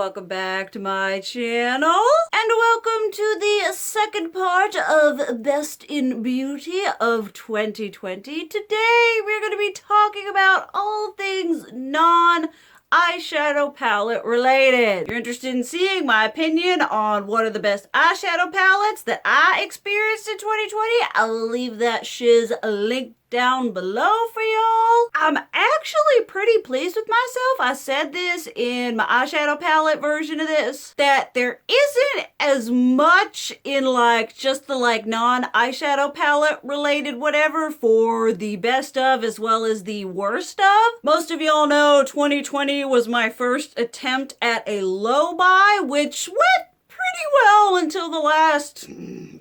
welcome back to my channel. And welcome to the second part of Best in Beauty of 2020. Today we're going to be talking about all things non-eyeshadow palette related. If you're interested in seeing my opinion on what are the best eyeshadow palettes that I experienced in 2020, I'll leave that shiz linked down below for y'all. I'm actually pretty pleased with myself. I said this in my eyeshadow palette version of this, that there isn't as much in like just the like non-eyeshadow palette related whatever for the best of as well as the worst of. Most of y'all know 2020 was my first attempt at a low buy, which went pretty well until the last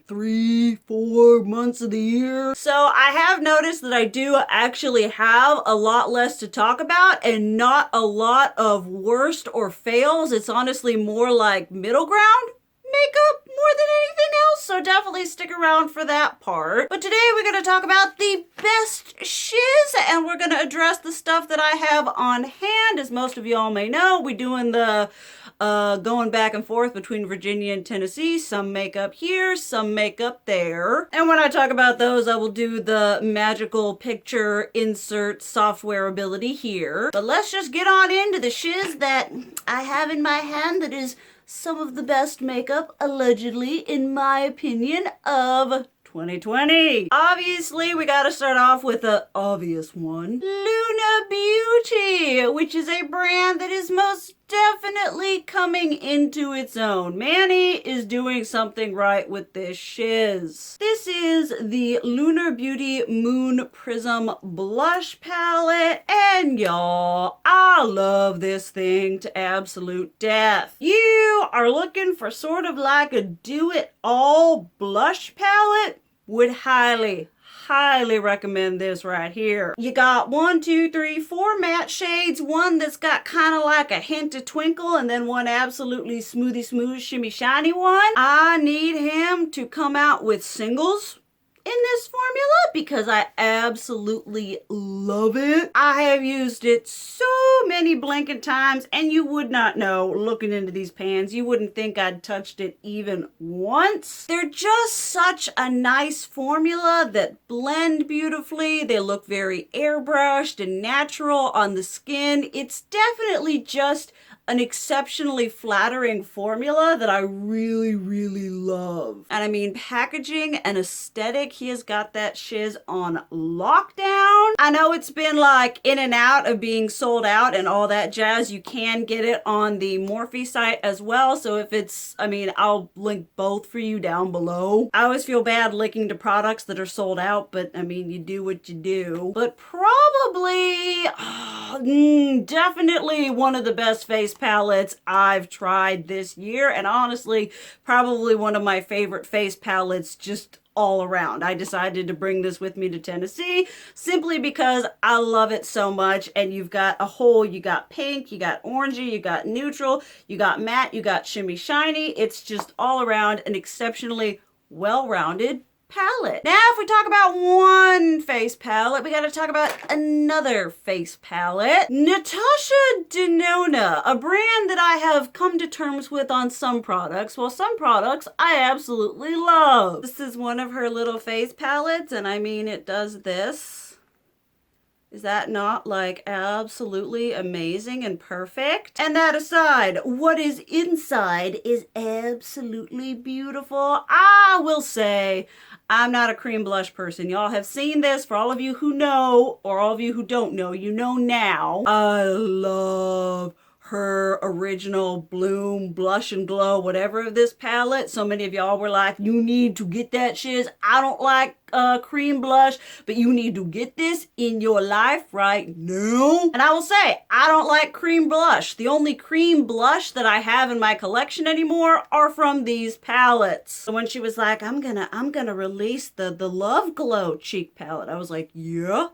3-4 months of the year. So I have noticed that I do actually have a lot less to talk about and not a lot of worst or fails. It's honestly more like middle ground makeup more than anything else, so definitely stick around for that part. But today we're going to talk about the best shiz, and we're going to address the stuff that I have on hand. As most of y'all may know, we're doing the going back and forth between Virginia and Tennessee, some makeup here, some makeup there. And when I talk about those, I will do the magical picture insert software ability here. But let's just get on into the shiz that I have in my hand that is some of the best makeup, allegedly, in my opinion, of 2020. Obviously, we gotta start off with the obvious one. Lunar Beauty, which is a brand that is most definitely coming into its own. Manny is doing something right with this shiz. This is the Lunar Beauty Moon Prism Blush Palette, and y'all, I love this thing to absolute death. You are looking for sort of like a do-it-all blush palette? Would highly recommend this right here. You got 1, 2, 3, 4 matte shades, one that's got kind of like a hint of twinkle, and then one absolutely smoothy smooth shimmy shiny one. I need him to come out with singles in this formula because I absolutely love it. I have used it so many blinking times, and you would not know looking into these pans. You wouldn't think I'd touched it even once. They're just such a nice formula that blend beautifully. They look very airbrushed and natural on the skin. It's definitely just an exceptionally flattering formula that I really love. And I mean, packaging and aesthetic, he has got that shiz on lockdown. I know it's been like in and out of being sold out and all that jazz. You can get it on the Morphe site as well. So if it's, I mean, I'll link both for you down below. I always feel bad linking to products that are sold out, but I mean, you do what you do. But probably, definitely one of the best face palettes I've tried this year, and honestly probably one of my favorite face palettes just all around. I decided to bring this with me to Tennessee simply because I love it so much. And you've got a whole, you got pink, you got orangey, you got neutral, you got matte, you got shimmy shiny. It's just all around an exceptionally well-rounded palette. Now, if we talk about one face palette, we got to talk about another face palette. Natasha Denona, a brand that I have come to terms with on some products, while some products I absolutely love. This is one of her little face palettes, and I mean, it does this. Is that not like absolutely amazing and perfect? And that aside, what is inside is absolutely beautiful. I will say, I'm not a cream blush person. Y'all have seen this. For all of you who know, or all of you who don't know, you know now. I love her original Bloom Blush and Glow, whatever of this palette. So many of y'all were like, you need to get that shiz. I don't like cream blush, but you need to get this in your life right now. And I will say, I don't like cream blush. The only cream blush that I have in my collection anymore are from these palettes. So when she was like, I'm gonna release the Love Glow cheek palette, I was like, yeah.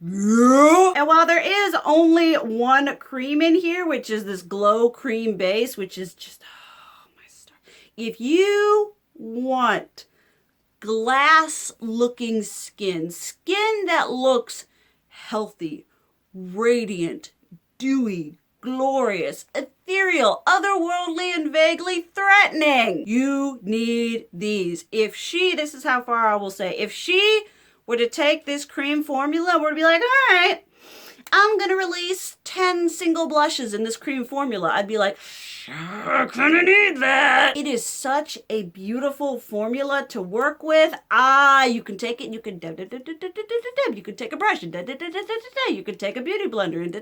And while there is only one cream in here, which is this glow cream base, which is just, oh my star. If you want glass looking skin that looks healthy, radiant, dewy, glorious, ethereal, otherworldly, and vaguely threatening. You need these. If she, this is how far I will say, if she were to take this cream formula, were to be like, all right, I'm gonna release 10 single blushes in this cream formula, I'd be like, sure, gonna need that. It is such a beautiful formula to work with. You can take it and you can you can take a brush and you can take a beauty blender and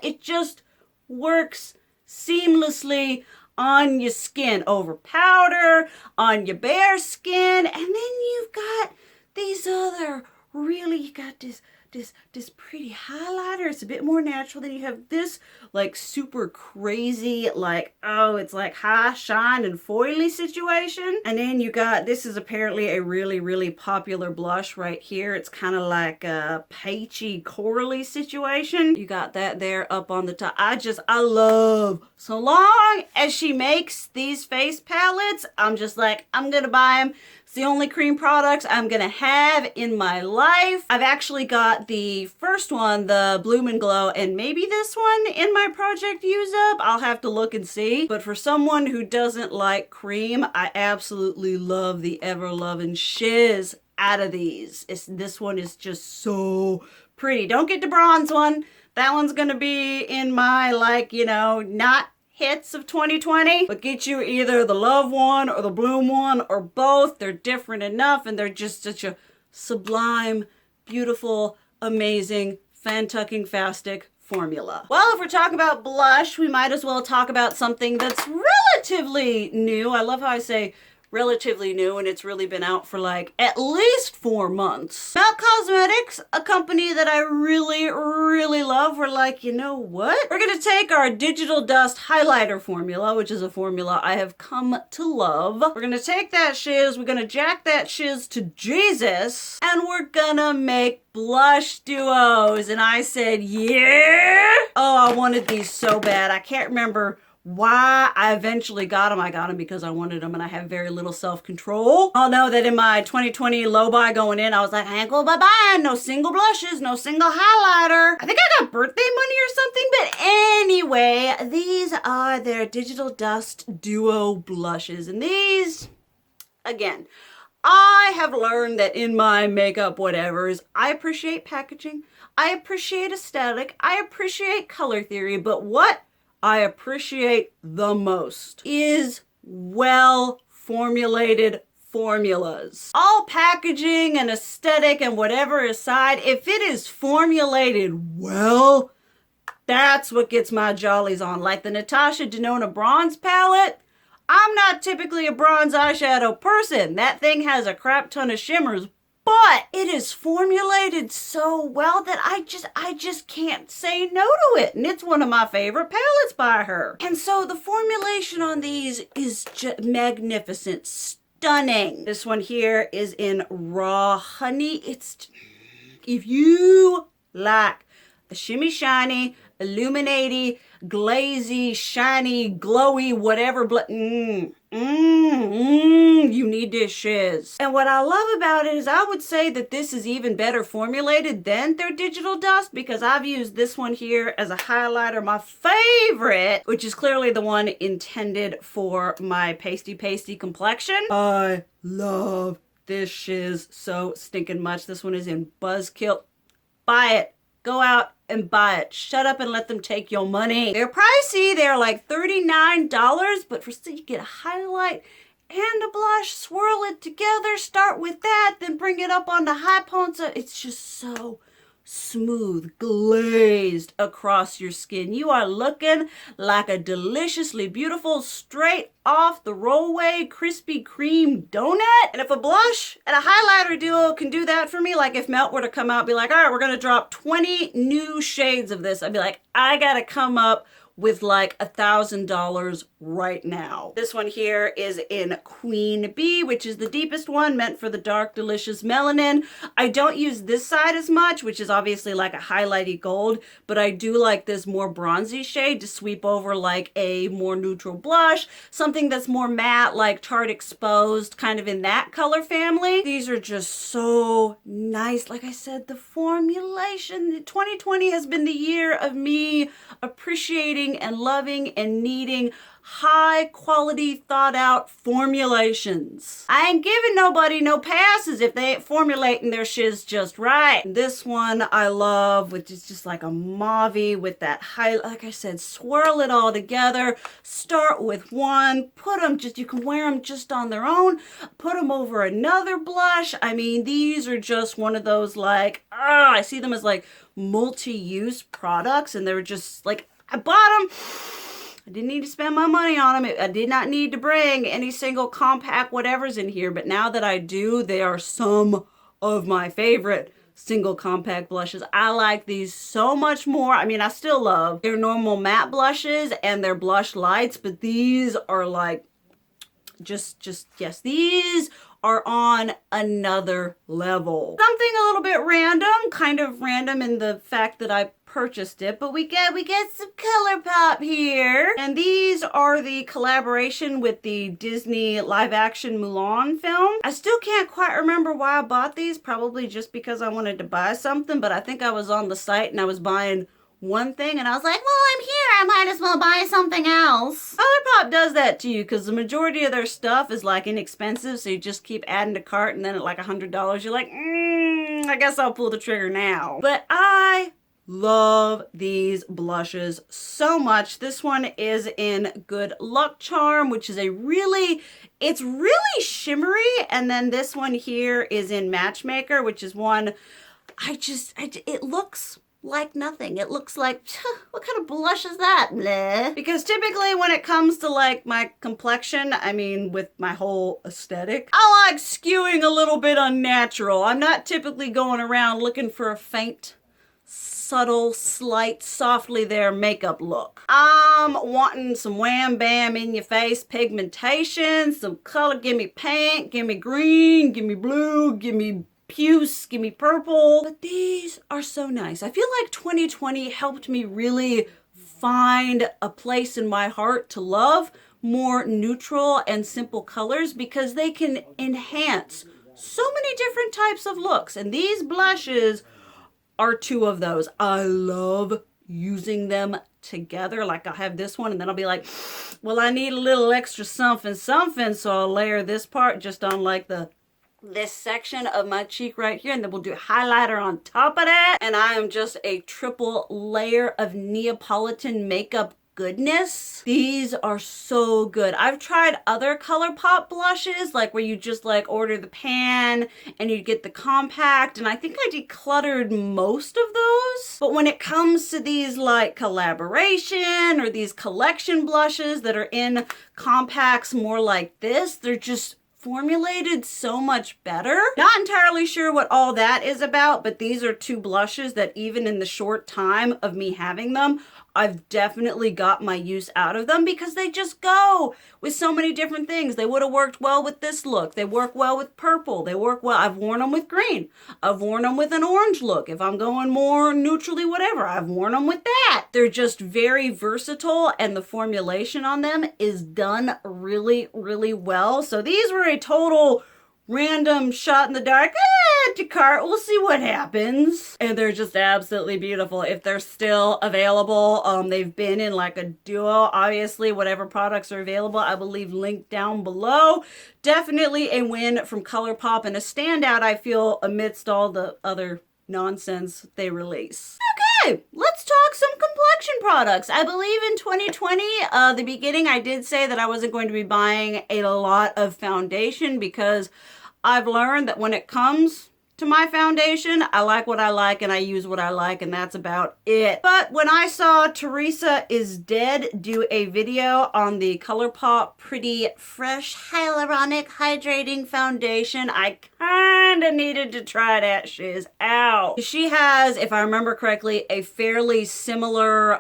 it just works seamlessly on your skin, over powder, on your bare skin, and then you've got these other really, you got this pretty highlighter. It's a bit more natural. Then you have this like super crazy, like, oh, it's like high shine and foily situation. And then you got, this is apparently a really, really popular blush right here. It's kind of like a peachy, corally situation. You got that there up on the top. I love, so long as she makes these face palettes, I'm just like, I'm gonna buy them. It's the only cream products I'm gonna have in my life. I've actually got the first one, the Bloom and Glow, and maybe this one in my project use up. I'll have to look and see. But for someone who doesn't like cream, I absolutely love the Ever Loving shiz out of these. This one is just so pretty. Don't get the bronze one. That one's gonna be in my, like, you know, not hits of 2020, but get you either the Love one or the Bloom one or both. They're different enough and they're just such a sublime, beautiful, amazing, fantastic formula. Well, if we're talking about blush, we might as well talk about something that's relatively new. I love how I say relatively new, and it's really been out for like at least 4 months. Melt Cosmetics, a company that I really, really love, we're like, you know what? We're gonna take our Digital Dust highlighter formula, which is a formula I have come to love. We're gonna take that shiz, we're gonna jack that shiz to Jesus, and we're gonna make blush duos. And I said, yeah! Oh, I wanted these so bad. I can't remember why I eventually got them. I got them because I wanted them and I have very little self-control. I'll know that in my 2020 low buy going in, I was like, I ain't gonna bye-bye, no single blushes, no single highlighter. I think I got birthday money or something, but anyway, these are their Digital Dust Duo blushes. And these, again, I have learned that in my makeup whatevers, I appreciate packaging, I appreciate aesthetic, I appreciate color theory, but what I appreciate the most is well formulated formulas. All packaging and aesthetic and whatever aside, if it is formulated well, that's what gets my jollies on. Like the Natasha Denona bronze palette, I'm not typically a bronze eyeshadow person. That thing has a crap ton of shimmers, but it is formulated so well that I just can't say no to it. And it's one of my favorite palettes by her. And so the formulation on these is just magnificent, stunning. This one here is in Raw Honey. It's, if you like the shimmy shiny, illuminaty, glazy, shiny, glowy, whatever, you need this shiz. And what I love about it is I would say that this is even better formulated than their Digital Dust, because I've used this one here as a highlighter, my favorite, which is clearly the one intended for my pasty complexion. I love this shiz so stinking much. This one is in Buzzkill. Buy it. Go out and buy it. Shut up and let them take your money. They're pricey. They're like $39, but for still you get a highlight and a blush, swirl it together, start with that, then bring it up on the high ponza. It's just so smooth, glazed across your skin. You are looking like a deliciously beautiful, straight off the rollway Krispy Kreme donut. And if a blush and a highlighter duo can do that for me, like if Melt were to come out and be like, all right, we're gonna drop 20 new shades of this, I'd be like, I gotta come up with like $1,000 right now. This one here is in Queen Bee, which is the deepest one, meant for the dark, delicious melanin. I don't use this side as much, which is obviously like a highlighty gold, but I do like this more bronzy shade to sweep over like a more neutral blush, something something that's more matte, like Tarte Exposed, kind of in that color family. These are just so nice. Like I said, the formulation, 2020 has been the year of me appreciating and loving and needing high quality thought out formulations. I ain't giving nobody no passes if they ain't formulating their shiz just right. This one I love, which is just like a mauve with that high, like I said, swirl it all together. Start with one, put them just, you can wear them just on their own, put them over another blush. I mean, these are just one of those like, I see them as like multi-use products, and they're just like, I bought them. I didn't need to spend my money on them. I did not need to bring any single compact whatever's in here, but now that I do, they are some of my favorite single compact blushes. I like these so much more. I mean, I still love their normal matte blushes and their blush lights, but these are like, yes, these are on another level. Something a little bit random, kind of random in the fact that I purchased it, but we get some Colourpop here. And these are the collaboration with the Disney live action Mulan film. I still can't quite remember why I bought these, probably just because I wanted to buy something, but I think I was on the site and I was buying one thing and I was like, well, I'm here, I might as well buy something else. Colourpop does that to you because the majority of their stuff is like inexpensive, so you just keep adding to cart, and then at like $100 you're like, I guess I'll pull the trigger now. But I love these blushes so much. This one is in Good Luck Charm, which is it's really shimmery, and then this one here is in Matchmaker, which is one it looks like nothing. It looks like, what kind of blush is that? Bleh. Because typically when it comes to like my complexion, I mean with my whole aesthetic, I like skewing a little bit unnatural. I'm not typically going around looking for a faint, subtle, slight, softly there makeup look. I'm wanting some wham bam in your face pigmentation, some color. Give me pink, give me green, give me blue, give me puce, give me purple. But these are so nice. I feel like 2020 helped me really find a place in my heart to love more neutral and simple colors, because they can enhance so many different types of looks. And these blushes are two of those. I love using them together. Like I'll have this one and then I'll be like, well, I need a little extra something, so I'll layer this part just on like this section of my cheek right here, and then we'll do highlighter on top of that, and I am just a triple layer of Neapolitan makeup goodness. These are so good. I've tried other Colourpop blushes, like where you just like order the pan and you get the compact, and I think I decluttered most of those. But when it comes to these like collaboration or these collection blushes that are in compacts more like this, they're just formulated so much better. Not entirely sure what all that is about, but these are two blushes that even in the short time of me having them, I've definitely got my use out of them, because they just go with so many different things. They would have worked well with this look. They work well with purple. They work well. I've worn them with green. I've worn them with an orange look. If I'm going more neutrally, whatever, I've worn them with that. They're just very versatile, and the formulation on them is done really, really well. So these were a total random shot in the dark, to cart, we'll see what happens. And they're just absolutely beautiful. If they're still available, they've been in like a duo, obviously, whatever products are available, I will leave linked down below. Definitely a win from Colourpop, and a standout, I feel, amidst all the other nonsense they release. Okay, let's talk some complexion products. I believe in 2020, the beginning, I did say that I wasn't going to be buying a lot of foundation, because I've learned that when it comes to my foundation, I like what I like and I use what I like, and that's about it. But when I saw Teresa is Dead do a video on the Colourpop Pretty Fresh Hyaluronic Hydrating Foundation, I kinda needed to try that shiz out. She has, if I remember correctly, a fairly similar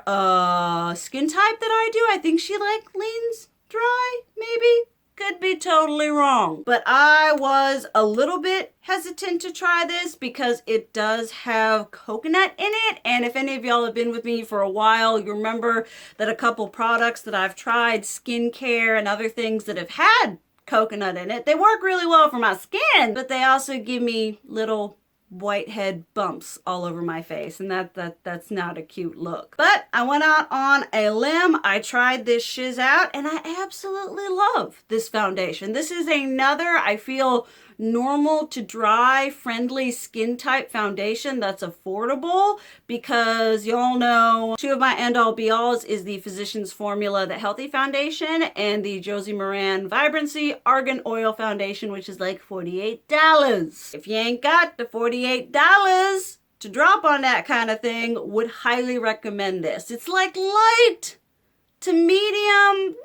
skin type that I do. I think she like leans dry, maybe. Could be totally wrong, but I was a little bit hesitant to try this because it does have coconut in it. And if any of y'all have been with me for a while, you remember that a couple products that I've tried, skincare and other things that have had coconut in it, they work really well for my skin, but they also give me little whitehead bumps all over my face, and that's not a cute look. But I went out on a limb. I tried this shiz out, and I absolutely love this foundation. This is another, I feel, normal to dry friendly skin type foundation that's affordable, because y'all know two of my end all be alls is the Physicians Formula The Healthy Foundation and the Josie Maran Vibrancy Argan Oil Foundation, which is like $48. If you ain't got the $48 to drop on that kind of thing, would highly recommend this. It's like light to medium,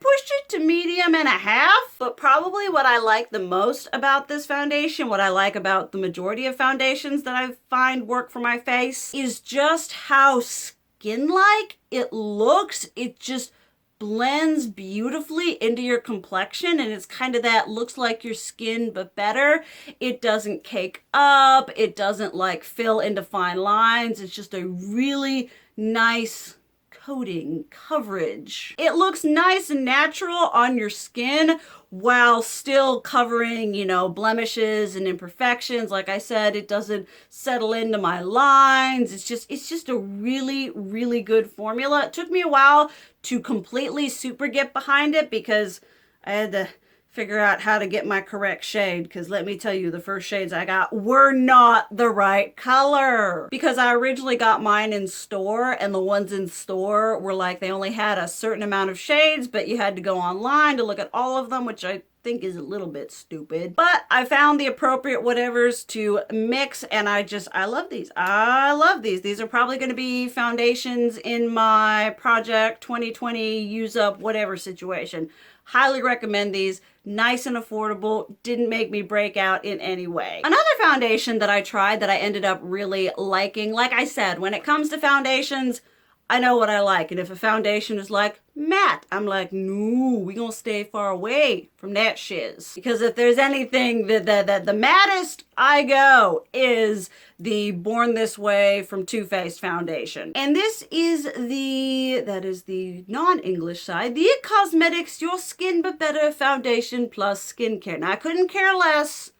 push it to medium and a half, but probably what I like the most about this foundation, what I like about the majority of foundations that I find work for my face, is just how skin-like it looks. It just blends beautifully into your complexion, and it's kind of that looks like your skin but better. It doesn't cake up, it doesn't like fill into fine lines. It's just a really nice coating coverage. It looks nice and natural on your skin while still covering, you know, blemishes and imperfections. Like I said, it doesn't settle into my lines. It's just a really, really good formula. It took me a while to completely super get behind it because I had to figure out how to get my correct shade, because let me tell you, the first shades I got were not the right color, because I originally got mine in store, and the ones in store were like they only had a certain amount of shades, but you had to go online to look at all of them, which I think is a little bit stupid. But I found the appropriate whatevers to mix, and I love these. I love these. These are probably going to be foundations in my project 2020 use up whatever situation. Highly recommend these. Nice and affordable. Didn't make me break out in any way. Another foundation that I tried that I ended up really liking, like I said, when it comes to foundations, I know what I like. And if a foundation is like matte, I'm like, no, we gonna stay far away from that shiz. Because if there's anything that the maddest I go is the Born This Way from Too Faced foundation. And this is the non-English side, the IT Cosmetics Your Skin But Better Foundation Plus Skincare. Now, I couldn't care less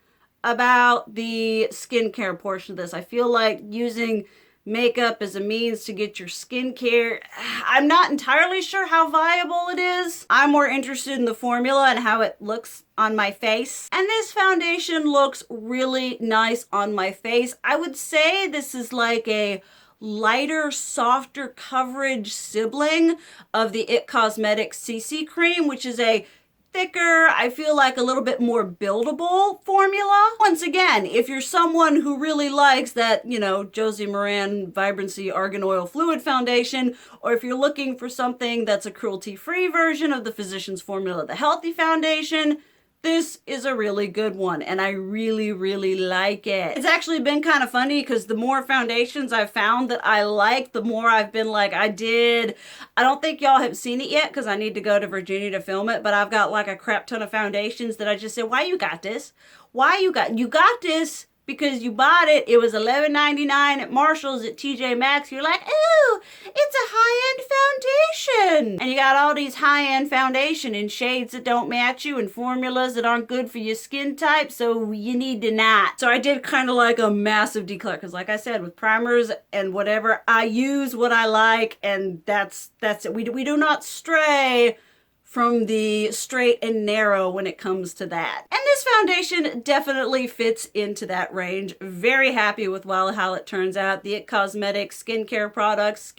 about the skincare portion of this. I feel like using makeup as a means to get your skincare, I'm not entirely sure how viable it is. I'm more interested in the formula and how it looks on my face. And this foundation looks really nice on my face. I would say this is like a lighter, softer coverage sibling of the IT Cosmetics CC Cream, which is a thicker, I feel like a little bit more buildable formula. Once again, if you're someone who really likes that, you know, Josie Maran Vibrancy Argan Oil Fluid Foundation, or if you're looking for something that's a cruelty-free version of the Physicians Formula The Healthy Foundation, this is a really good one, and I really, really like it. It's actually been kind of funny because the more foundations I've found that I like, the more I've been like, I don't think y'all have seen it yet because I need to go to Virginia to film it, but I've got like a crap ton of foundations that I just said, why you got this? You got this because you bought it. It was $11.99 at Marshall's at TJ Maxx. You're like, ooh, it's a high-end foundation. And you got all these high-end foundation in shades that don't match you and formulas that aren't good for your skin type, so you need to not. So I did kind of like a massive declutter, because like I said, with primers and whatever, I use what I like, and that's it. We do not stray from the straight and narrow when it comes to that. And this foundation definitely fits into that range. Very happy with how it turns out. The IT Cosmetics skincare products,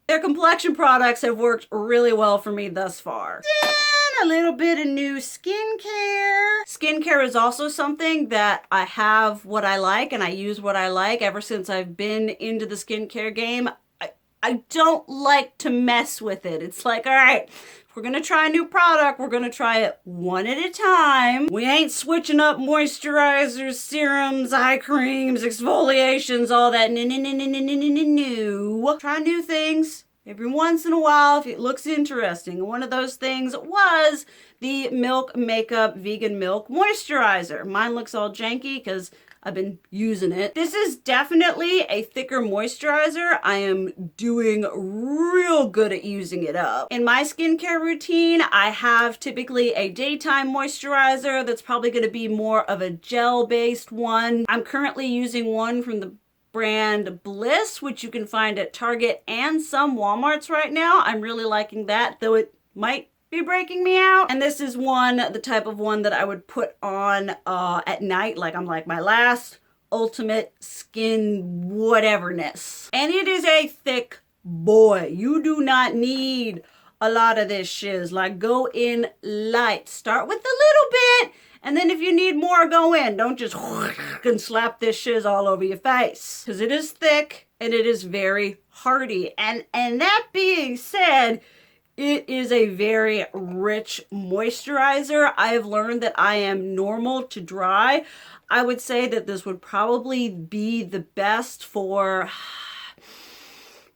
their complexion products have worked really well for me thus far. Then a little bit of new skincare. Skincare is also something that I have what I like, and I use what I like ever since I've been into the skincare game. I don't like to mess with it. It's like, all right, if we're going to try a new product, we're going to try it one at a time. We ain't switching up moisturizers, serums, eye creams, exfoliations, all that. No. Try new things every once in a while if it looks interesting. One of those things was the Milk Makeup Vegan Milk Moisturizer. Mine looks all janky because I've been using it. This is definitely a thicker moisturizer. I am doing real good at using it up. In my skincare routine, I have typically a daytime moisturizer that's probably going to be more of a gel-based one. I'm currently using one from the brand Bliss, which you can find at Target and some Walmarts right now. I'm really liking that, though it might be breaking me out. And this is the type of one that I would put on at night, like I'm like my last ultimate skin whateverness. And it is a thick boy. You do not need a lot of this shiz. Like, go in light. Start with a little bit, and then if you need more, go in. Don't just and slap this shiz all over your face, because it is thick and it is very hardy. And that being said, it is a very rich moisturizer. I have learned that I am normal to dry. I would say that this would probably be the best for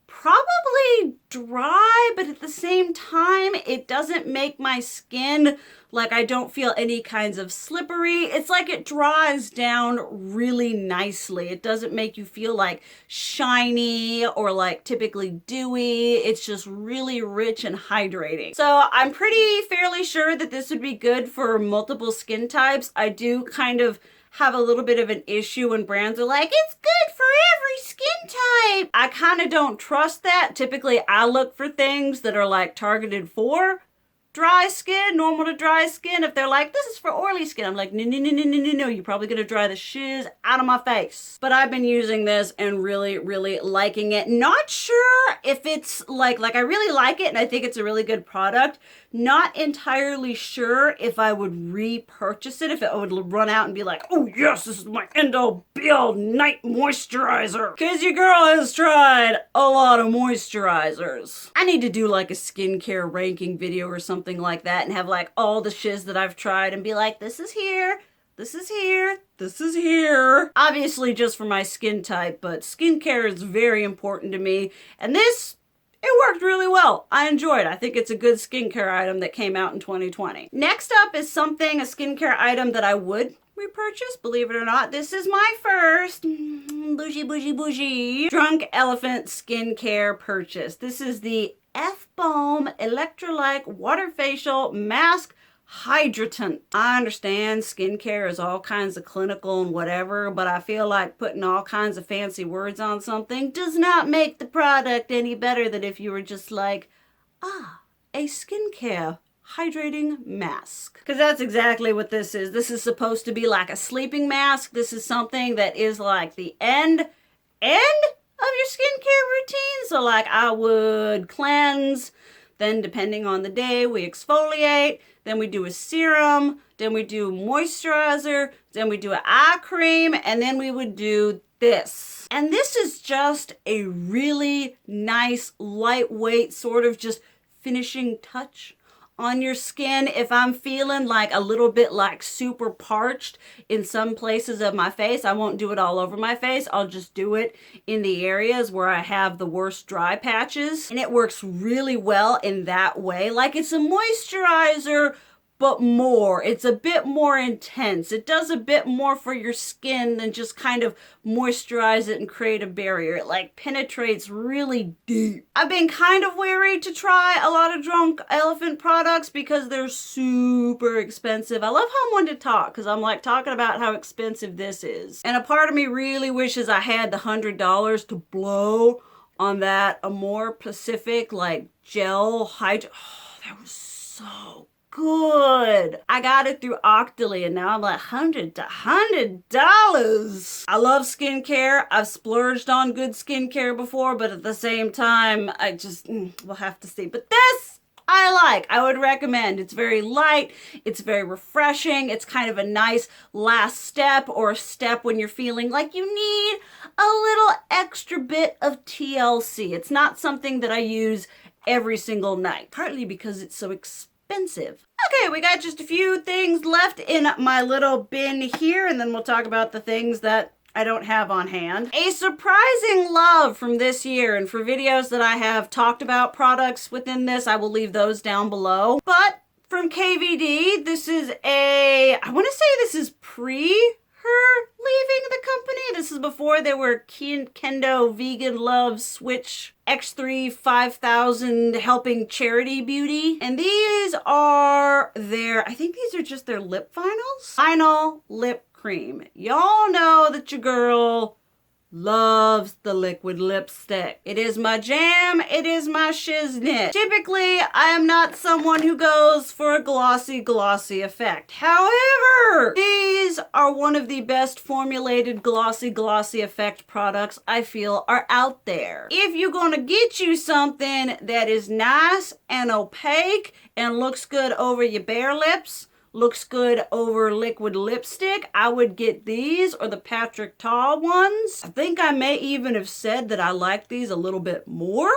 probably dry, but at the same time, it doesn't make my skin like I don't feel any kinds of slippery. It's like it dries down really nicely. It doesn't make you feel like shiny or like typically dewy. It's just really rich and hydrating. So I'm fairly sure that this would be good for multiple skin types. I do kind of have a little bit of an issue when brands are like, it's good for every skin type. I kind of don't trust that. Typically, I look for things that are like targeted for dry skin, normal to dry skin. If they're like, this is for oily skin, I'm like, no, you're probably gonna dry the shiz out of my face. But I've been using this and really, really liking it. Not sure if it's like I really like it and I think it's a really good product. Not entirely sure if I would repurchase it, if it would run out and be like, oh yes, this is my end-all be-all night moisturizer. Because your girl has tried a lot of moisturizers. I need to do like a skincare ranking video or something like that and have like all the shiz that I've tried and be like, this is here, this is here, this is here. Obviously just for my skin type, but skincare is very important to me. And this, it worked really well. I enjoyed it. I think it's a good skincare item that came out in 2020. Next up is a skincare item that I would repurchase, believe it or not. This is my first bougie Drunk Elephant skincare purchase. This is the F-Balm Electrolyte Waterfacial Mask Hydrating. I understand skincare is all kinds of clinical and whatever, but I feel like putting all kinds of fancy words on something does not make the product any better than if you were just like, a skincare hydrating mask. Because that's exactly what this is. This is supposed to be like a sleeping mask. This is something that is like the end of your skincare routine. So like I would cleanse, then depending on the day we exfoliate, then we do a serum, then we do moisturizer, then we do an eye cream, and then we would do this. And this is just a really nice, lightweight, sort of just finishing touch on your skin. If I'm feeling like a little bit like super parched in some places of my face, I won't do it all over my face. I'll just do it in the areas where I have the worst dry patches. And it works really well in that way. Like it's a moisturizer, but more. It's a bit more intense. It does a bit more for your skin than just kind of moisturize it and create a barrier. It like penetrates really deep. I've been kind of wary to try a lot of Drunk Elephant products because they're super expensive. I love how I'm one to talk because I'm like talking about how expensive this is. And a part of me really wishes I had the $100 to blow on that Amore Pacific like gel hydro. Oh, that was so good. I got it through Octoly and now I'm like $100. I love skincare. I've splurged on good skincare before, but at the same time, I just, we'll have to see. But this, I like. I would recommend. It's very light. It's very refreshing. It's kind of a nice last step or a step when you're feeling like you need a little extra bit of TLC. It's not something that I use every single night, partly because it's so expensive. Okay, we got just a few things left in my little bin here, and then we'll talk about the things that I don't have on hand. A surprising love from this year, and for videos that I have talked about products within this, I will leave those down below. But from KVD, this is I want to say this is her leaving the company. This is before they were Kendo Vegan Love Switch X3 5000 helping charity beauty. And these are I think these are just their lip finals. Final lip cream. Y'all know that your girl loves the liquid lipstick. It is my jam. It is my shiznit. Typically, I am not someone who goes for a glossy effect. However, these are one of the best formulated glossy effect products I feel are out there. If you're gonna get you something that is nice and opaque and looks good over your bare lips, looks good over liquid lipstick, I would get these or the Patrick Ta ones. I think I may even have said that I like these a little bit more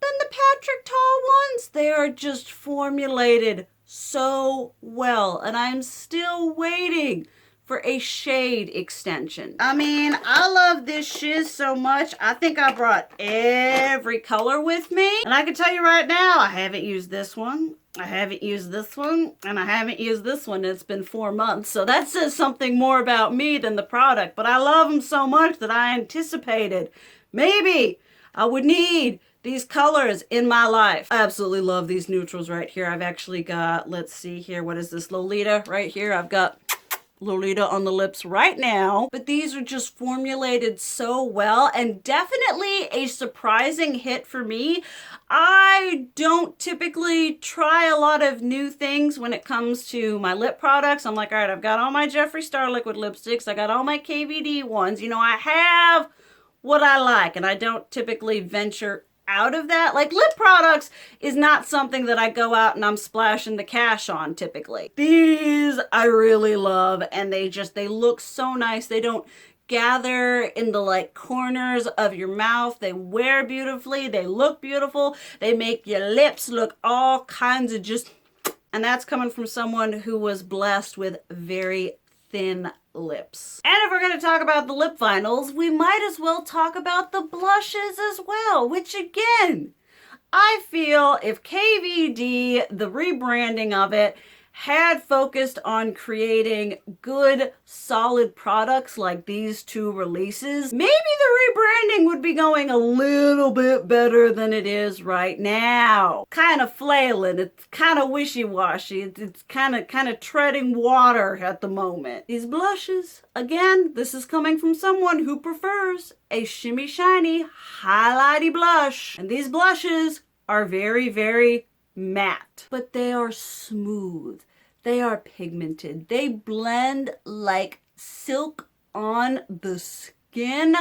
than the Patrick Ta ones. They are just formulated so well, and I'm still waiting for a shade extension. I mean, I love this shiz so much. I think I brought every color with me. And I can tell you right now, I haven't used this one. I haven't used this one, and I haven't used this one. It's been 4 months, so that says something more about me than the product. But I love them so much that I anticipated maybe I would need these colors in my life. I absolutely love these neutrals right here. I've actually got, let's see here, what is this, Lolita right here. I've got Lolita on the lips right now, but these are just formulated so well, and definitely a surprising hit for me. I don't typically try a lot of new things when it comes to my lip products. I'm like, all right, I've got all my Jeffree Star liquid lipsticks. I got all my KVD ones. You know, I have what I like, and I don't typically venture out of that. Like, lip products is not something that I go out and I'm splashing the cash on typically. These I really love, and they look so nice. They don't gather in the like corners of your mouth. They wear beautifully. They look beautiful. They make your lips look all kinds of and that's coming from someone who was blessed with very thin lips. And if we're going to talk about the lip finals, we might as well talk about the blushes as well, which again, I feel if KVD, the rebranding of it, had focused on creating good, solid products like these 2 releases, maybe the rebranding would be going a little bit better than it is right now. Kind of flailing, it's kind of wishy-washy, it's kind of treading water at the moment. These blushes, again, this is coming from someone who prefers a shimmy shiny, highlighty blush. And these blushes are very, very matte, but they are smooth. They are pigmented. They blend like silk on the skin.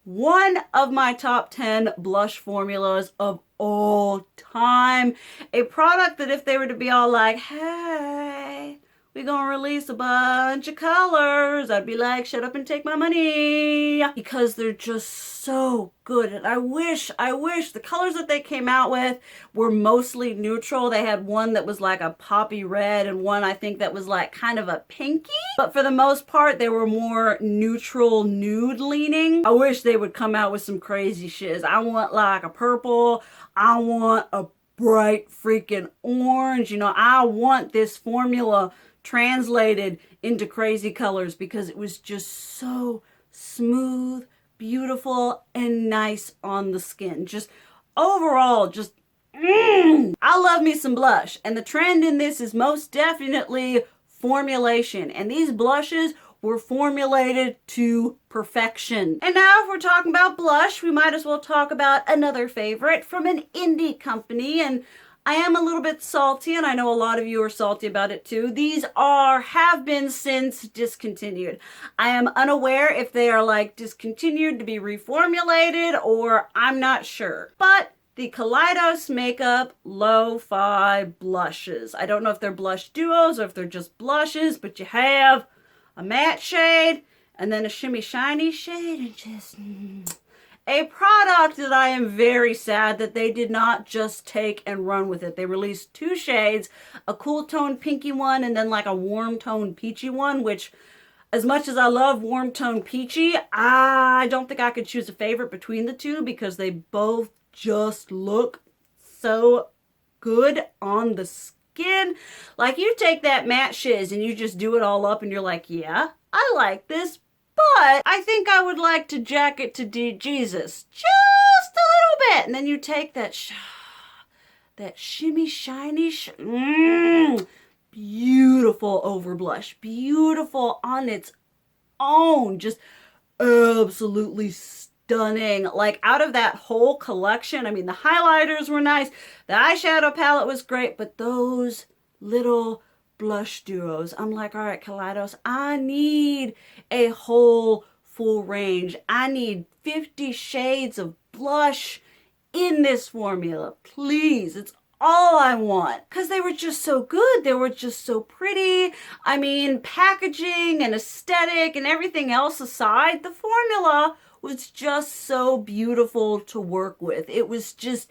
One of my top 10 blush formulas of all time. A product that if they were to be all like, hey, we're gonna release a bunch of colors, I'd be like, shut up and take my money, because they're just so good. And I wish the colors that they came out with were mostly neutral. They had one that was like a poppy red and one I think that was like kind of a pinky, but for the most part they were more neutral nude leaning. I wish they would come out with some crazy shiz. I want like a purple, I want a bright freaking orange, you know, I want this formula translated into crazy colors because it was just so smooth, beautiful, and nice on the skin. Just overall, just I love me some blush, and the trend in this is most definitely formulation, and these blushes were formulated to perfection. And now if we're talking about blush, we might as well talk about another favorite from an indie company, and I am a little bit salty, and I know a lot of you are salty about it too. These have been since discontinued. I am unaware if they are like discontinued to be reformulated, or I'm not sure. But the Kaleidos Makeup Lo Fi blushes. I don't know if they're blush duos or if they're just blushes, but you have a matte shade and then a shimmy shiny shade, and just a product that I am very sad that they did not just take and run with it. They released 2 shades, a cool tone pinky one and then like a warm tone peachy one, which As much as I love Warm Tone Peachy, I don't think I could choose a favorite between the two because they both just look so good on the skin. Like, you take that matte shiz and you just do it all up and you're like, yeah, I like this, but I think I would like to jack it to Jesus just a little bit. And then you take that shimmy shiny, beautiful over blush, beautiful on its own, just absolutely stunning. Like, out of that whole collection, I mean, the highlighters were nice, the eyeshadow palette was great, but those little blush duos, I'm like, all right, Kaleidos, I need a whole full range. I need 50 shades of blush in this formula, please. It's all I want, because they were just so good. They were just so pretty. I mean, packaging and aesthetic and everything else aside, the formula was just so beautiful to work with. It was just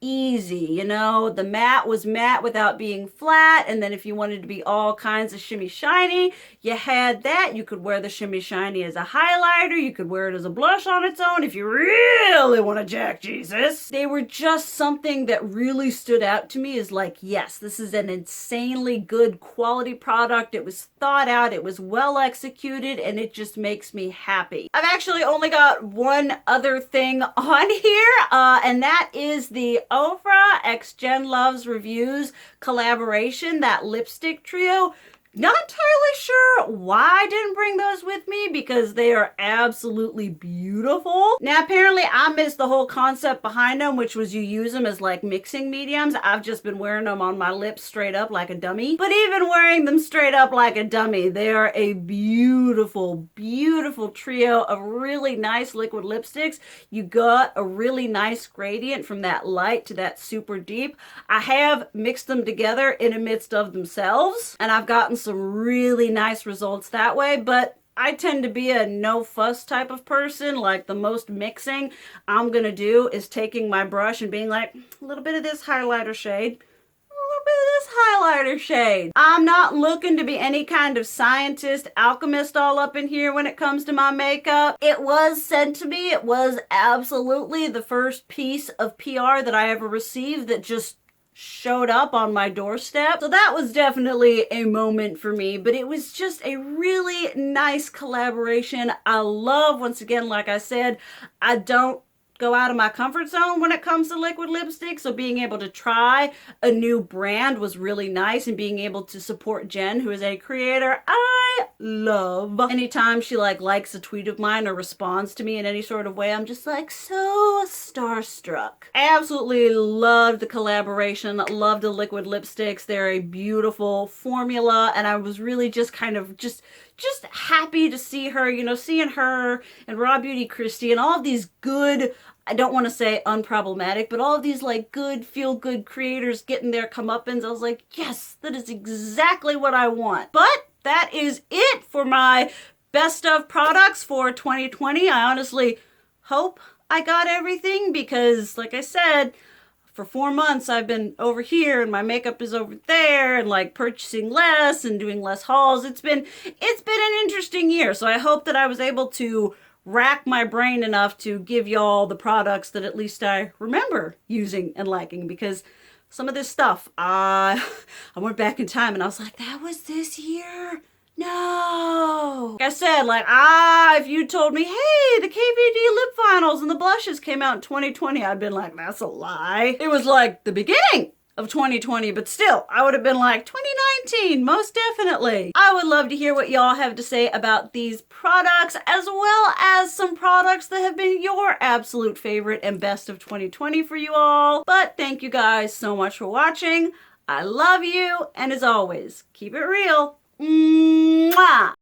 easy, you know. The matte was matte without being flat, and then if you wanted to be all kinds of shimmy shiny, you had that. You could wear the shimmy shiny as a highlighter, you could wear it as a blush on its own if you really want to jack Jesus. They were just something that really stood out to me as like, yes, this is an insanely good quality product. It was thought out, it was well executed, and it just makes me happy. I've actually only got one other thing on here, and that is the Ofra x Jen Loves Reviews collaboration, that lipstick trio. Not entirely sure why I didn't bring those with me because they are absolutely beautiful. Now, apparently I missed the whole concept behind them, which was you use them as like mixing mediums. I've just been wearing them on my lips straight up like a dummy. But even wearing them straight up like a dummy, they are a beautiful, beautiful trio of really nice liquid lipsticks. You got a really nice gradient from that light to that super deep. I have mixed them together in the midst of themselves, and I've gotten some really nice results that way, but I tend to be a no fuss type of person. Like, the most mixing I'm gonna do is taking my brush and being like, a little bit of this highlighter shade, a little bit of this highlighter shade. I'm not looking to be any kind of scientist, alchemist all up in here when it comes to my makeup. It was said to me, it was absolutely the first piece of PR that I ever received that just showed up on my doorstep. So that was definitely a moment for me, but it was just a really nice collaboration. I love, once again, like I said, I don't go out of my comfort zone when it comes to liquid lipstick, so being able to try a new brand was really nice, and being able to support Jen, who is a creator I love. Anytime she likes a tweet of mine or responds to me in any sort of way, I'm just like so starstruck. Absolutely loved the collaboration, loved the liquid lipsticks. They're a beautiful formula, and I was really just kind of just happy to see her, you know, seeing her and Raw Beauty Christie and all of these good, I don't want to say unproblematic, but all of these like good, feel-good creators getting their comeuppance. I was like, yes, that is exactly what I want. But that is it for my best of products for 2020. I honestly hope I got everything because, like I said, for 4 months I've been over here and my makeup is over there and like purchasing less and doing less hauls. It's been an interesting year. So I hope that I was able to rack my brain enough to give y'all the products that at least I remember using and liking, because some of this stuff, I went back in time and I was like, that was this year? No. Like I said, like, if you told me, hey, the KVD lip finals and the blushes came out in 2020, I'd been like, that's a lie. It was like the beginning of 2020, but still, I would have been like 2019, most definitely. I would love to hear what y'all have to say about these products, as well as some products that have been your absolute favorite and best of 2020 for you all. But thank you guys so much for watching. I love you, and as always, keep it real. Mwah!